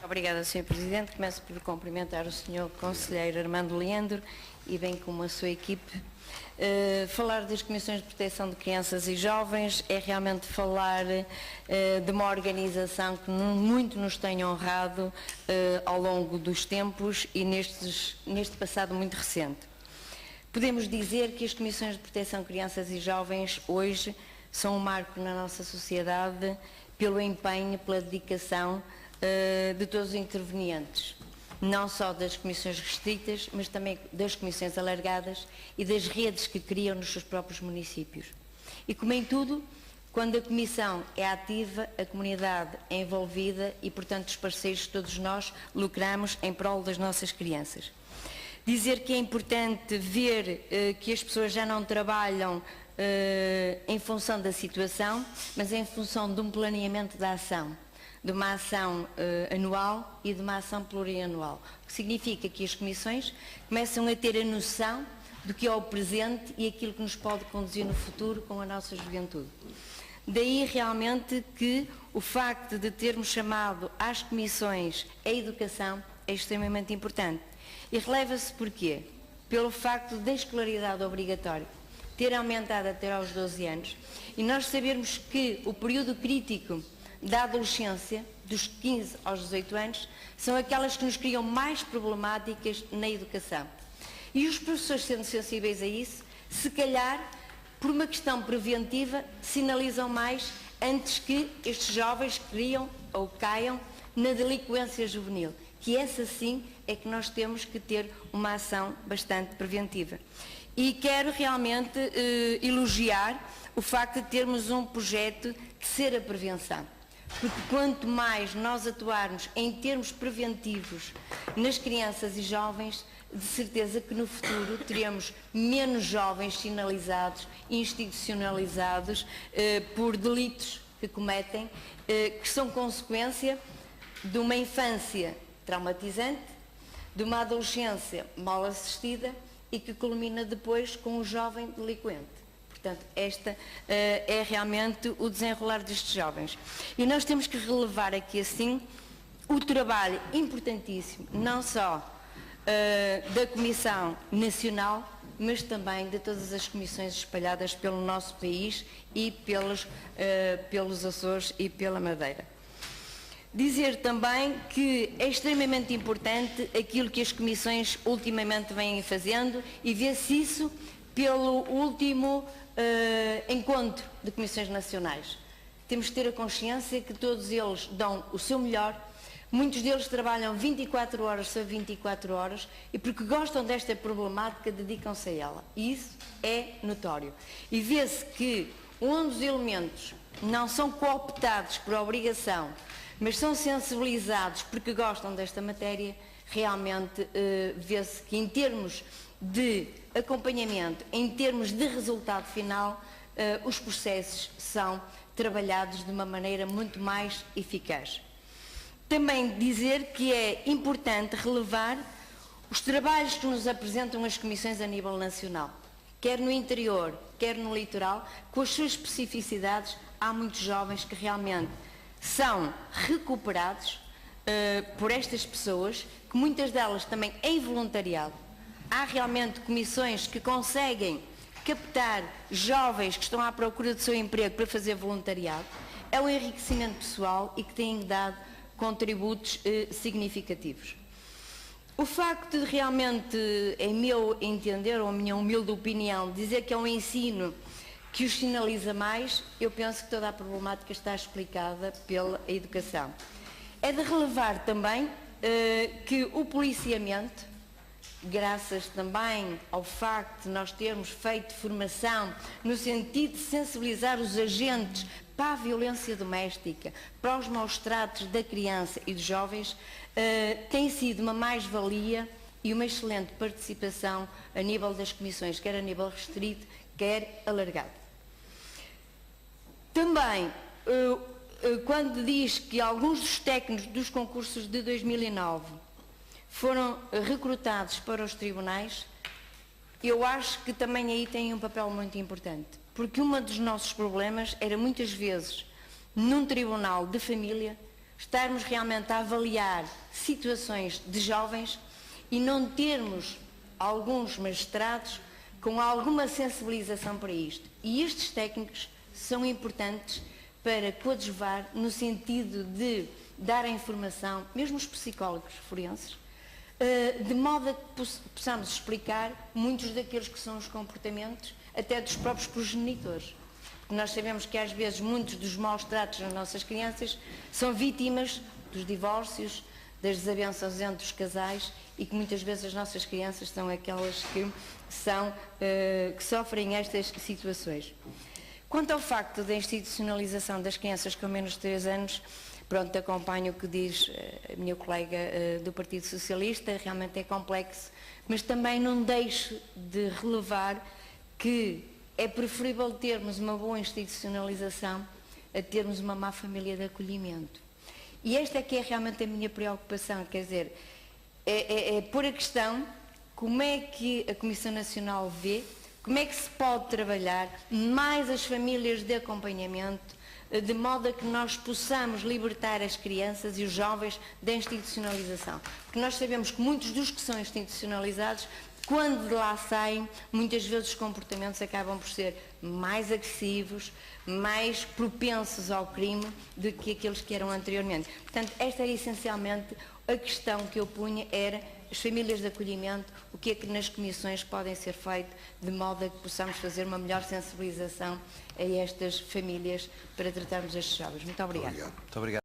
Obrigada, Sr. Presidente. Começo por cumprimentar o Sr. Conselheiro Armando Leandro e bem como a sua equipe. Falar das Comissões de Proteção de Crianças e Jovens é realmente falar de uma organização que muito nos tem honrado ao longo dos tempos e neste passado muito recente. Podemos dizer que as Comissões de Proteção de Crianças e Jovens hoje são um marco na nossa sociedade pelo empenho, pela dedicação de todos os intervenientes, não só das comissões restritas, mas também das comissões alargadas e das redes que criam nos seus próprios municípios. E como em tudo, quando a comissão é ativa, a comunidade é envolvida e, portanto, os parceiros, todos nós, lucramos em prol das nossas crianças. Dizer que é importante ver que as pessoas já não trabalham em função da situação, mas em função de um planeamento da ação, de uma ação anual e de uma ação plurianual, o que significa que as comissões começam a ter a noção do que é o presente e aquilo que nos pode conduzir no futuro com a nossa juventude. Daí realmente que o facto de termos chamado às comissões a educação é extremamente importante. E releva-se porquê? Pelo facto da escolaridade obrigatória ter aumentado até aos 12 anos e nós sabermos que o período crítico da adolescência, dos 15 aos 18 anos, são aquelas que nos criam mais problemáticas na educação. E os professores, sendo sensíveis a isso, se calhar, por uma questão preventiva, sinalizam mais antes que estes jovens criam ou caiam na delinquência juvenil, que essa sim é que nós temos que ter uma ação bastante preventiva. E quero realmente elogiar o facto de termos um projeto de ser a prevenção. Porque quanto mais nós atuarmos em termos preventivos nas crianças e jovens, de certeza que no futuro teremos menos jovens sinalizados, institucionalizados por delitos que cometem, que são consequência de uma infância traumatizante, de uma adolescência mal assistida e que culmina depois com um jovem delinquente. Portanto, este é realmente o desenrolar destes jovens. E nós temos que relevar aqui, assim, o trabalho importantíssimo, não só da Comissão Nacional, mas também de todas as comissões espalhadas pelo nosso país e pelos Açores e pela Madeira. Dizer também que é extremamente importante aquilo que as comissões ultimamente vêm fazendo e ver-se isso pelo último encontro de comissões nacionais. Temos que ter a consciência que todos eles dão o seu melhor, muitos deles trabalham 24 horas sobre 24 horas e porque gostam desta problemática dedicam-se a ela. E isso é notório. E vê-se que um dos elementos não são cooptados por obrigação, mas são sensibilizados porque gostam desta matéria, realmente vê-se que em termos de acompanhamento, em termos de resultado final, os processos são trabalhados de uma maneira muito mais eficaz. Também dizer que é importante relevar os trabalhos que nos apresentam as comissões a nível nacional, quer no interior, quer no litoral, com as suas especificidades. Há muitos jovens que realmente são recuperados por estas pessoas, que muitas delas também em voluntariado. Há realmente comissões que conseguem captar jovens que estão à procura do seu emprego para fazer voluntariado. É um enriquecimento pessoal e que têm dado contributos significativos. O facto de realmente, em meu entender, ou a minha humilde opinião, dizer que é um ensino que os sinaliza mais, eu penso que toda a problemática está explicada pela educação. É de relevar também que o policiamento, graças também ao facto de nós termos feito formação no sentido de sensibilizar os agentes para a violência doméstica, para os maus-tratos da criança e dos jovens, tem sido uma mais-valia e uma excelente participação a nível das comissões, quer a nível restrito, quer alargado. Também, quando diz que alguns dos técnicos dos concursos de 2009 foram recrutados para os tribunais, eu acho que também aí tem um papel muito importante, porque um dos nossos problemas era muitas vezes, num tribunal de família, estarmos realmente a avaliar situações de jovens e não termos alguns magistrados com alguma sensibilização para isto. E estes técnicos são importantes para coadjuvar no sentido de dar a informação, mesmo os psicólogos forenses, de modo a que possamos explicar muitos daqueles que são os comportamentos até dos próprios progenitores. Porque nós sabemos que às vezes muitos dos maus tratos das nossas crianças são vítimas dos divórcios, das desavenças entre os casais e que muitas vezes as nossas crianças são aquelas que sofrem estas situações. Quanto ao facto da institucionalização das crianças com menos de 3 anos, pronto, acompanho o que diz a minha colega do Partido Socialista, realmente é complexo, mas também não deixo de relevar que é preferível termos uma boa institucionalização a termos uma má família de acolhimento. E esta é que é realmente a minha preocupação, quer dizer, é pôr a questão como é que a Comissão Nacional vê, como é que se pode trabalhar mais as famílias de acompanhamento, de modo a que nós possamos libertar as crianças e os jovens da institucionalização. Porque nós sabemos que muitos dos que são institucionalizados, quando de lá saem, muitas vezes os comportamentos acabam por ser mais agressivos, mais propensos ao crime do que aqueles que eram anteriormente. Portanto, esta era essencialmente a questão que eu punha, era as famílias de acolhimento, o que é que nas comissões podem ser feito, de modo a que possamos fazer uma melhor sensibilização a estas famílias para tratarmos estes jovens. Muito obrigada. Muito obrigado.